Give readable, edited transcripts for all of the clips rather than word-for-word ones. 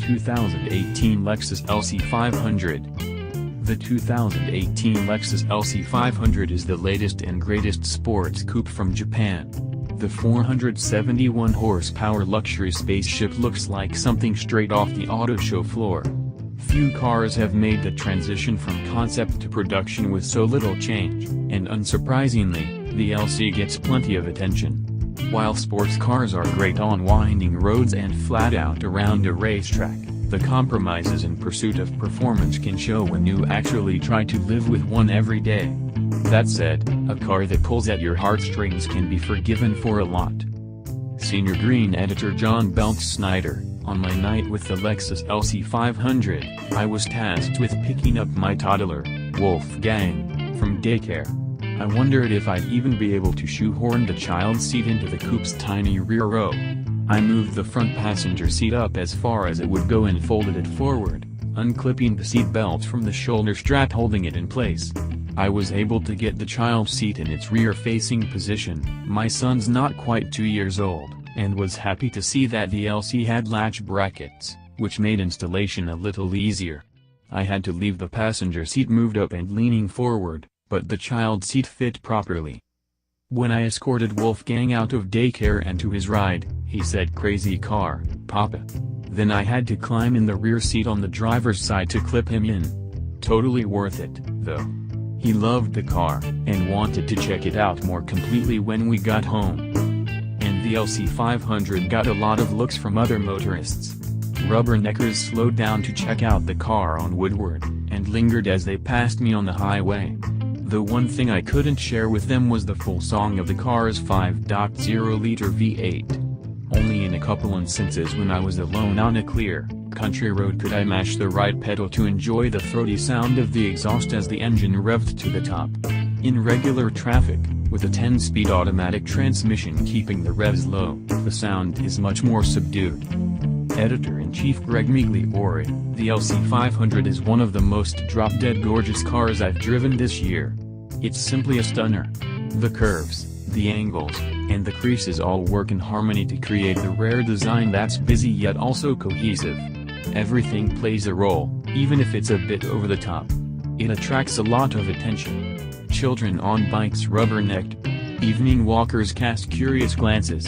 2018 Lexus LC500. The 2018 Lexus LC500 is the latest and greatest sports coupe from Japan. The 471 horsepower luxury spaceship looks like something straight off the auto show floor. Few cars have made the transition from concept to production with so little change, and unsurprisingly, the LC gets plenty of attention. While sports cars are great on winding roads and flat out around a racetrack, the compromises in pursuit of performance can show when you actually try to live with one every day. That said, a car that pulls at your heartstrings can be forgiven for a lot. Senior Green editor John Belt Snyder: on my night with the Lexus LC500, I was tasked with picking up my toddler, Wolfgang, from daycare. I wondered if I'd even be able to shoehorn the child's seat into the coupe's tiny rear row. I moved the front passenger seat up as far as it would go and folded it forward, unclipping the seat belt from the shoulder strap holding it in place. I was able to get the child's seat in its rear-facing position. My son's not quite 2 years old, and was happy to see that the LC had latch brackets, which made installation a little easier. I had to leave the passenger seat moved up and leaning forward, but the child's seat fit properly. When I escorted Wolfgang out of daycare and to his ride, he said, "Crazy car, Papa." Then I had to climb in the rear seat on the driver's side to clip him in. Totally worth it, though. He loved the car, and wanted to check it out more completely when we got home. And the LC500 got a lot of looks from other motorists. Rubberneckers slowed down to check out the car on Woodward, and lingered as they passed me on the highway. The one thing I couldn't share with them was the full song of the car's 5.0-liter V8. Only in a couple instances when I was alone on a clear, country road could I mash the right pedal to enjoy the throaty sound of the exhaust as the engine revved to the top. In regular traffic, with a 10-speed automatic transmission keeping the revs low, the sound is much more subdued. Editor-in-Chief Greg Migliore: the LC500 is one of the most drop-dead gorgeous cars I've driven this year. It's simply a stunner. The curves, the angles, and the creases all work in harmony to create the rare design that's busy yet also cohesive. Everything plays a role, even if it's a bit over the top. It attracts a lot of attention. Children on bikes rubbernecked. Evening walkers cast curious glances.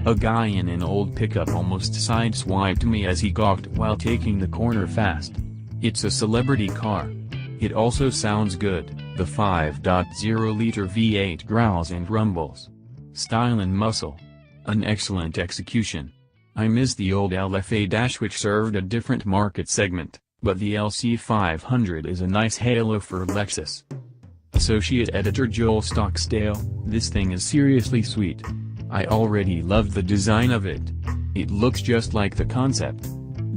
A guy in an old pickup almost sideswiped me as he gawked while taking the corner fast. It's a celebrity car. It also sounds good. The 5.0-liter V8 growls and rumbles. Style and muscle. An excellent execution. I miss the old LFA- which served a different market segment, but the LC500 is a nice halo for Lexus. Associate Editor Joel Stocksdale: this thing is seriously sweet. I already loved the design of it. It looks just like the concept.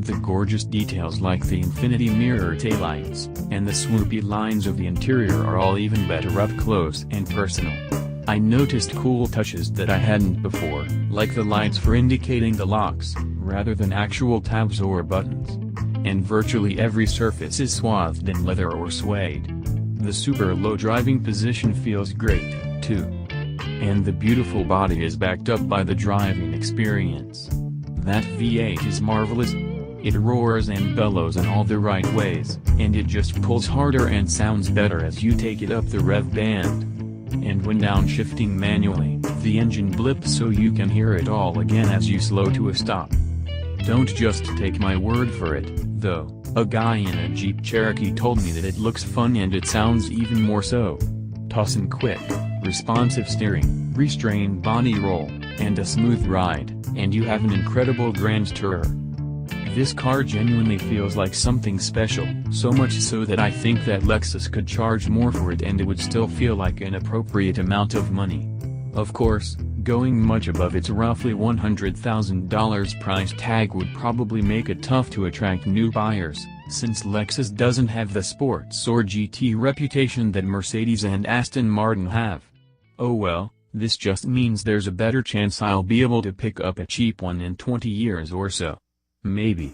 The gorgeous details like the infinity mirror taillights, and the swoopy lines of the interior are all even better up close and personal. I noticed cool touches that I hadn't before, like the lights for indicating the locks, rather than actual tabs or buttons. And virtually every surface is swathed in leather or suede. The super low driving position feels great, too. And the beautiful body is backed up by the driving experience. That V8 is marvelous. It roars and bellows in all the right ways, and it just pulls harder and sounds better as you take it up the rev band. And when downshifting manually, the engine blips so you can hear it all again as you slow to a stop. Don't just take my word for it, though. A guy in a Jeep Cherokee told me that it looks fun and it sounds even more so. Toss and quick, responsive steering, restrained body roll, and a smooth ride, and you have an incredible grand tourer. This car genuinely feels like something special, so much so that I think that Lexus could charge more for it and it would still feel like an appropriate amount of money. Of course, going much above its roughly $100,000 price tag would probably make it tough to attract new buyers, since Lexus doesn't have the sports or GT reputation that Mercedes and Aston Martin have. Oh well, this just means there's a better chance I'll be able to pick up a cheap one in 20 years or so. Maybe.